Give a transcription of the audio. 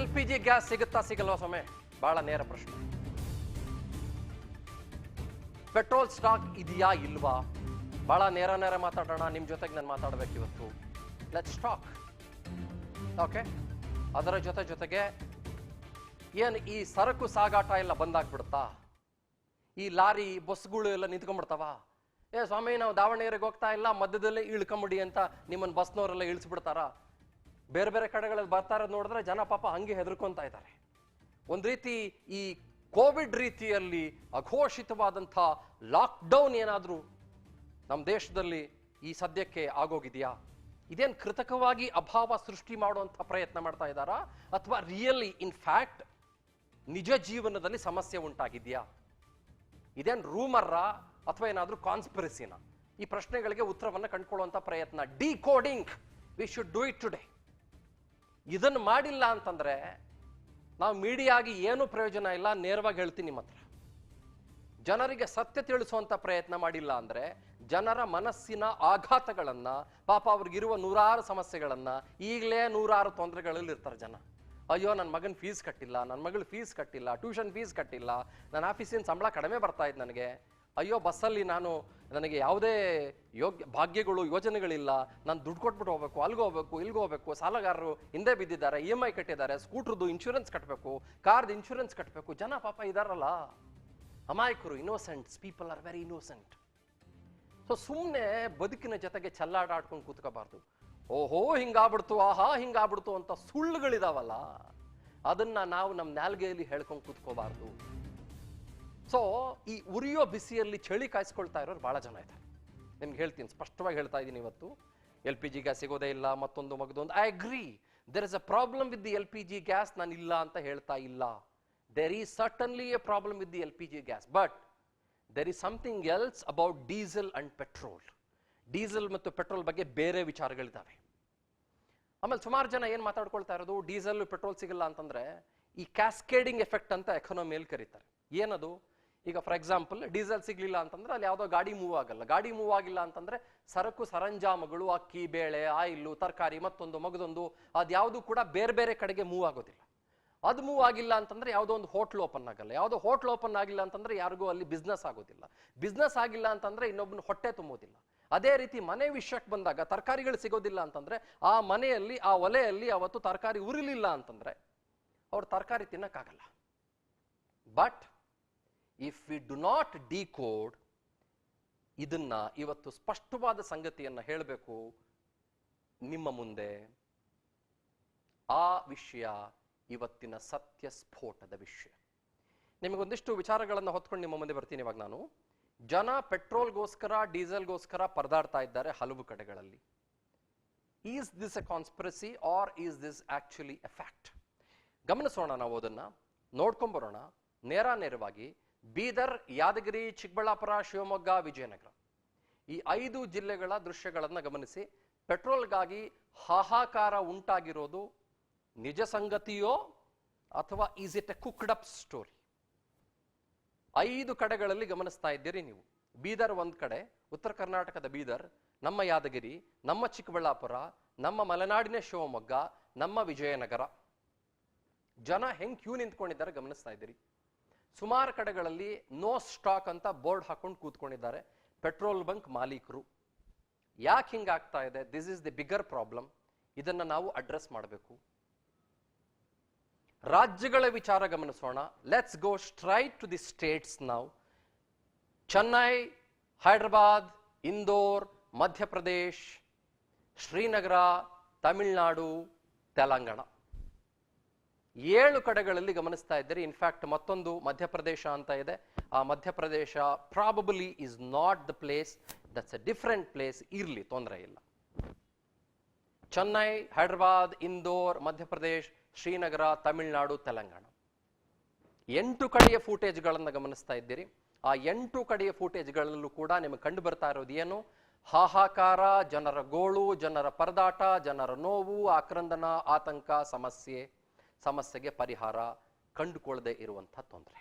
LPG gas ಸಿಗುತ್ತಾ ಸಿಗಲ್ವಾ ಸ್ವಾಮಿ? ಬಹಳ ನೇರ ಪ್ರಶ್ನೆ. ಪೆಟ್ರೋಲ್ ಸ್ಟಾಕ್ ಇದೆಯಾ ಇಲ್ವಾ? ಬಹಳ ನೇರ ಮಾತಾಡೋಣ. ನಿಮ್ ಜೊತೆಗೆ ನಾನು ಮಾತಾಡ್ಬೇಕು ಇವತ್ತು. Let's talk. ಓಕೆ, ಅದರ ಜೊತೆಗೆ ಏನ್ ಈ ಸರಕು ಸಾಗಾಟ ಎಲ್ಲ ಬಂದಾಗ್ಬಿಡುತ್ತಾ? ಈ ಲಾರಿ ಬಸ್ಗಳು ಎಲ್ಲ ನಿಂತ್ಕೊಂಡ್ಬಿಡ್ತಾವ? ಸ್ವಾಮಿ ನಾವು ದಾವಣಗೆರೆಗೆ ಹೋಗ್ತಾ ಇಲ್ಲ, ಮಧ್ಯದಲ್ಲೇ ಇಳ್ಕೊಂಬಿಡಿ ಅಂತ ನಿಮ್ಮನ್ನ ಬಸ್ನವರೆಲ್ಲ ಇಳಿಸ್ಬಿಡ್ತಾರ? ಬೇರೆ ಬೇರೆ ಕಡೆಗಳಲ್ಲಿ ಬರ್ತಾ ಇರೋದು ನೋಡಿದ್ರೆ ಜನ ಪಾಪ ಹಂಗೆ ಹೆದರ್ಕೊಂತಾ ಇದ್ದಾರೆ. ಒಂದ್ ರೀತಿ ಈ ಕೋವಿಡ್ ರೀತಿಯಲ್ಲಿ ಅಘೋಷಿತವಾದಂಥ ಲಾಕ್ಡೌನ್ ಏನಾದ್ರೂ ನಮ್ಮ ದೇಶದಲ್ಲಿ ಈ ಸದ್ಯಕ್ಕೆ ಆಗೋಗಿದೆಯಾ? ಇದೇನು ಕೃತಕವಾಗಿ ಅಭಾವ ಸೃಷ್ಟಿ ಮಾಡುವಂಥ ಪ್ರಯತ್ನ ಮಾಡ್ತಾ ಇದ್ದಾರಾ, ಅಥವಾ ರಿಯಲಿ ಇನ್ ಫ್ಯಾಕ್ಟ್ ನಿಜ ಜೀವನದಲ್ಲಿ ಸಮಸ್ಯೆ ಉಂಟಾಗಿದೆಯಾ? ಇದೇನು ರೂಮರ್ರ ಅಥವಾ ಏನಾದ್ರೂ ಕಾನ್ಸ್ಪಿರಸಿನ? ಈ ಪ್ರಶ್ನೆಗಳಿಗೆ ಉತ್ತರವನ್ನು ಕಂಡುಕೊಳ್ಳುವಂಥ ಪ್ರಯತ್ನ, decoding, we should do it today. ಇದನ್ನು ಮಾಡಿಲ್ಲ ಅಂತಂದ್ರೆ ನಾವು ಮೀಡಿಯಾಗಿ ಏನೂ ಪ್ರಯೋಜನ ಇಲ್ಲ. ನೇರವಾಗಿ ಹೇಳ್ತೀನಿ ನಿಮ್ಮ ಹತ್ರ, ಜನರಿಗೆ ಸತ್ಯ ತಿಳಿಸುವಂತ ಪ್ರಯತ್ನ ಮಾಡಿಲ್ಲ ಅಂದ್ರೆ ಜನರ ಮನಸ್ಸಿನ ಆಘಾತಗಳನ್ನ, ಪಾಪ ಅವ್ರಿಗಿರುವ ನೂರಾರು ಸಮಸ್ಯೆಗಳನ್ನ, ಈಗಲೇ ನೂರಾರು ತೊಂದರೆಗಳಲ್ಲಿ ಇರ್ತಾರೆ ಜನ. ಅಯ್ಯೋ ನನ್ನ ಮಗನ ಫೀಸ್ ಕಟ್ಟಿಲ್ಲ, ನನ್ನ ಮಗಳ ಫೀಸ್ ಕಟ್ಟಿಲ್ಲ, ಟ್ಯೂಷನ್ ಫೀಸ್ ಕಟ್ಟಿಲ್ಲ, ನನ್ನ ಆಫೀಸಿನ ಸಂಬಳ ಕಡಿಮೆ ಬರ್ತಾ ಇತ್ತು ನನಗೆ, ಅಯ್ಯೋ ಬಸ್ಸಲ್ಲಿ ನನಗೆ ಯಾವುದೇ ಭಾಗ್ಯಗಳು ಯೋಜನೆಗಳಿಲ್ಲ, ನಾನು ದುಡ್ಡು ಕೊಟ್ಬಿಟ್ಟು ಹೋಗ್ಬೇಕು, ಅಲ್ಲಿಗೆ ಹೋಗ್ಬೇಕು, ಇಲ್ಲಿಗೆ ಹೋಗ್ಬೇಕು, ಸಾಲಗಾರರು ಹಿಂದೆ ಬಿದ್ದಿದ್ದಾರೆ, EMI ಕಟ್ಟಿದ್ದಾರೆ, ಸ್ಕೂಟ್ರದ್ದು ಇನ್ಶೂರೆನ್ಸ್ ಕಟ್ಟಬೇಕು, ಕಾರ್ದು ಇನ್ಶೂರೆನ್ಸ್ ಕಟ್ಟಬೇಕು. ಜನ ಪಾಪ ಇದಾರಲ್ಲ ಅಮಾಯಕರು, innocents, people are very innocent. So ಸುಮ್ಮನೆ ಬದುಕಿನ ಜೊತೆಗೆ ಚೆಲ್ಲಾಡಾಡ್ಕೊಂಡು ಕೂತ್ಕೋಬಾರ್ದು. ಓಹೋ ಹಿಂಗಾಗ್ಬಿಡ್ತು, ಆಹಾ ಹಿಂಗಾಗ್ಬಿಡ್ತು ಅಂತ ಸುಳ್ಳುಗಳಿದಾವಲ್ಲ, ಅದನ್ನ ನಾವು ನಮ್ಮ ನಾಲ್ಗೆಯಲ್ಲಿ ಹೇಳ್ಕೊಂಡು ಕೂತ್ಕೋಬಾರ್ದು. ಸೊ ಈ ಉರಿಯೋ ಬಿಸಿಯಲ್ಲಿ ಚಳಿ ಕಾಯಿಸ್ಕೊಳ್ತಾ ಇರೋರು ಬಹಳ ಜನ ಇದ್ದಾರೆ. ನಿಮ್ಗೆ ಹೇಳ್ತೀನಿ, ಸ್ಪಷ್ಟವಾಗಿ ಹೇಳ್ತಾ ಇದ್ದೀನಿ ಇವತ್ತು. LPG ಗ್ಯಾಸ್ ಸಿಗೋದೇ ಇಲ್ಲ, ಮತ್ತೊಂದು ಮಗದೊಂದು. I agree, there is a problem with the LPG gas. ನಾನು ಇಲ್ಲ ಅಂತ ಹೇಳ್ತಾ ಇಲ್ಲ. There is certainly a problem with the LPG gas, but there is something else about diesel and petrol. Diesel ಮತ್ತು ಪೆಟ್ರೋಲ್ ಬಗ್ಗೆ ಬೇರೆ ವಿಚಾರಗಳಿದ್ದಾವೆ. ಆಮೇಲೆ ಸುಮಾರು ಜನ ಏನ್ ಮಾತಾಡ್ಕೊಳ್ತಾ ಇರೋದು, ಡೀಸೆಲ್ ಪೆಟ್ರೋಲ್ ಸಿಗಲ್ಲ ಅಂತಂದ್ರೆ ಈ ಕ್ಯಾಸ್ಕೇಡಿಂಗ್ ಎಫೆಕ್ಟ್ ಅಂತ ಎಕಾನಮಿಯಲ್ಲಿ ಕರೀತಾರೆ. ಏನದು? ಈಗ ಫಾರ್ ಎಕ್ಸಾಂಪಲ್ ಡೀಸೆಲ್ ಸಿಗ್ಲಿಲ್ಲ ಅಂತಂದ್ರೆ ಅಲ್ಲಿ ಯಾವುದೋ ಗಾಡಿ ಮೂವ್ ಆಗಲ್ಲ. ಗಾಡಿ ಮೂವ್ ಆಗಿಲ್ಲ ಅಂತಂದ್ರೆ ಸರಕು ಸರಂಜಾಮಗಳು, ಅಕ್ಕಿ, ಬೇಳೆ, ಆಯಿಲ್ಲು, ತರಕಾರಿ, ಮತ್ತೊಂದು ಮಗದೊಂದು, ಅದ್ಯಾವುದು ಕೂಡ ಬೇರೆ ಬೇರೆ ಕಡೆಗೆ ಮೂವ್ ಆಗೋದಿಲ್ಲ. ಅದು ಮೂವ್ ಆಗಿಲ್ಲ ಅಂತಂದ್ರೆ ಯಾವುದೋ ಒಂದು ಹೋಟ್ಲ್ ಓಪನ್ ಆಗಲ್ಲ. ಯಾವುದೋ ಹೋಟ್ಲ್ ಓಪನ್ ಆಗಿಲ್ಲ ಅಂತಂದ್ರೆ ಯಾರಿಗೂ ಅಲ್ಲಿ ಬಿಸ್ನೆಸ್ ಆಗೋದಿಲ್ಲ. ಬಿಸ್ನೆಸ್ ಆಗಿಲ್ಲ ಅಂತಂದ್ರೆ ಇನ್ನೊಬ್ಬನ ಹೊಟ್ಟೆ ತುಂಬೋದಿಲ್ಲ. ಅದೇ ರೀತಿ ಮನೆ ವಿಷಯಕ್ಕೆ ಬಂದಾಗ ತರಕಾರಿಗಳು ಸಿಗೋದಿಲ್ಲ ಅಂತಂದ್ರೆ ಆ ಮನೆಯಲ್ಲಿ, ಆ ಒಲೆಯಲ್ಲಿ ಅವತ್ತು ತರಕಾರಿ ಉರಿಲಿಲ್ಲ ಅಂತಂದ್ರೆ ಅವ್ರು ತರಕಾರಿ ತಿನ್ನಕ್ಕಾಗಲ್ಲ. But if we do not decode ಇದನ್ನ, ಇವತ್ತು ಸ್ಪಷ್ಟವಾದ ಸಂಗತಿಯನ್ನ ಹೇಳಬೇಕು ನಿಮ್ಮ ಮುಂದೆ. ಆ ವಿಷಯ ಇವತ್ತಿನ ಸತ್ಯ ಸ್ಫೋಟದ ವಿಷಯ. ನಿಮಗೊಂದಿಷ್ಟು ವಿಚಾರಗಳನ್ನು ಹೊತ್ಕೊಂಡು ನಿಮ್ಮ ಮುಂದೆ ಬರ್ತೀನಿ. ಇವಾಗ ನಾನು, ಜನ ಪೆಟ್ರೋಲ್ಗೋಸ್ಕರ, ಡೀಸೆಲ್ಗೋಸ್ಕರ ಪರದಾಡ್ತಾ ಇದ್ದಾರೆ ಹಲವು ಕಡೆಗಳಲ್ಲಿ. Is this a conspiracy or is this actually a fact? ಗಮನಿಸೋಣ, ನಾವು ಅದನ್ನ ನೋಡ್ಕೊಂಬರೋಣ ನೇರವಾಗಿ. ಬೀದರ್, ಯಾದಗಿರಿ, ಚಿಕ್ಕಬಳ್ಳಾಪುರ, ಶಿವಮೊಗ್ಗ, ವಿಜಯನಗರ, ಈ 5 ಜಿಲ್ಲೆಗಳ ದೃಶ್ಯಗಳನ್ನು ಗಮನಿಸಿ. ಪೆಟ್ರೋಲ್ಗಾಗಿ ಹಾಹಾಕಾರ ಉಂಟಾಗಿರೋದು ನಿಜ ಸಂಗತಿಯೋ ಅಥವಾ is it A cooked up story? 5 ಕಡೆಗಳಲ್ಲಿ ಗಮನಿಸ್ತಾ ಇದ್ದೀರಿ ನೀವು. ಬೀದರ್ ಒಂದ್ ಕಡೆ, ಉತ್ತರ ಕರ್ನಾಟಕದ ಬೀದರ್, ನಮ್ಮ ಯಾದಗಿರಿ, ನಮ್ಮ ಚಿಕ್ಕಬಳ್ಳಾಪುರ, ನಮ್ಮ ಮಲೆನಾಡಿನ ಶಿವಮೊಗ್ಗ, ನಮ್ಮ ವಿಜಯನಗರ. ಜನ ಹೆಂಗ್ ಕ್ಯೂ ನಿಂತ್ಕೊಂಡಿದ್ದಾರೆ ಗಮನಿಸ್ತಾ ಇದ್ದೀರಿ. ಸುಮಾರು ಕಡೆಗಳಲ್ಲಿ ನೋ ಸ್ಟಾಕ್ ಅಂತ ಬೋರ್ಡ್ ಹಾಕೊಂಡು ಕೂತ್ಕೊಂಡಿದ್ದಾರೆ ಪೆಟ್ರೋಲ್ ಬಂಕ್ ಮಾಲೀಕರು. ಯಾಕೆ ಹಿಂಗಾಗ್ತಾ ಇದೆ? This is the bigger problem. ಇದನ್ನ ನಾವು ಅಡ್ರೆಸ್ ಮಾಡಬೇಕು. ರಾಜ್ಯಗಳ ವಿಚಾರ ಗಮನಿಸೋಣ. Let's go straight to the states now. Chennai, Hyderabad, Indore, Madhya Pradesh, Srinagar, Tamil Nadu, Telangana, 7 ಕಡೆಗಳಲ್ಲಿ ಗಮನಿಸ್ತಾ ಇದ್ದೀರಿ. ಇನ್ಫ್ಯಾಕ್ಟ್ ಮತ್ತೊಂದು ಮಧ್ಯಪ್ರದೇಶ ಅಂತ ಇದೆ. ಆ Madhya Pradesh probably is not the place, that's A different place. ಇರ್ಲಿ, ತೊಂದರೆ ಇಲ್ಲ. ಚೆನ್ನೈ, ಹೈದರಾಬಾದ್, ಇಂದೋರ್, ಮಧ್ಯಪ್ರದೇಶ್, ಶ್ರೀನಗರ, ತಮಿಳುನಾಡು, ತೆಲಂಗಾಣ, 8 ಕಡೆಯ ಫೂಟೇಜ್ಗಳನ್ನು ಗಮನಿಸ್ತಾ ಇದ್ದೀರಿ. ಆ 8 ಕಡೆಯ ಫೂಟೇಜ್ಗಳಲ್ಲೂ ಕೂಡ ನಿಮಗೆ ಕಂಡು ಬರ್ತಾ ಇರೋದು ಏನು? ಹಾಹಾಕಾರ, ಜನರ ಗೋಳು, ಜನರ ಪರದಾಟ, ಜನರ ನೋವು, ಆಕ್ರಂದನ, ಆತಂಕ, ಸಮಸ್ಯೆಗೆ ಪರಿಹಾರ ಕಂಡುಕೊಳ್ಳದೆ ಇರುವಂತಹ ತೊಂದರೆ.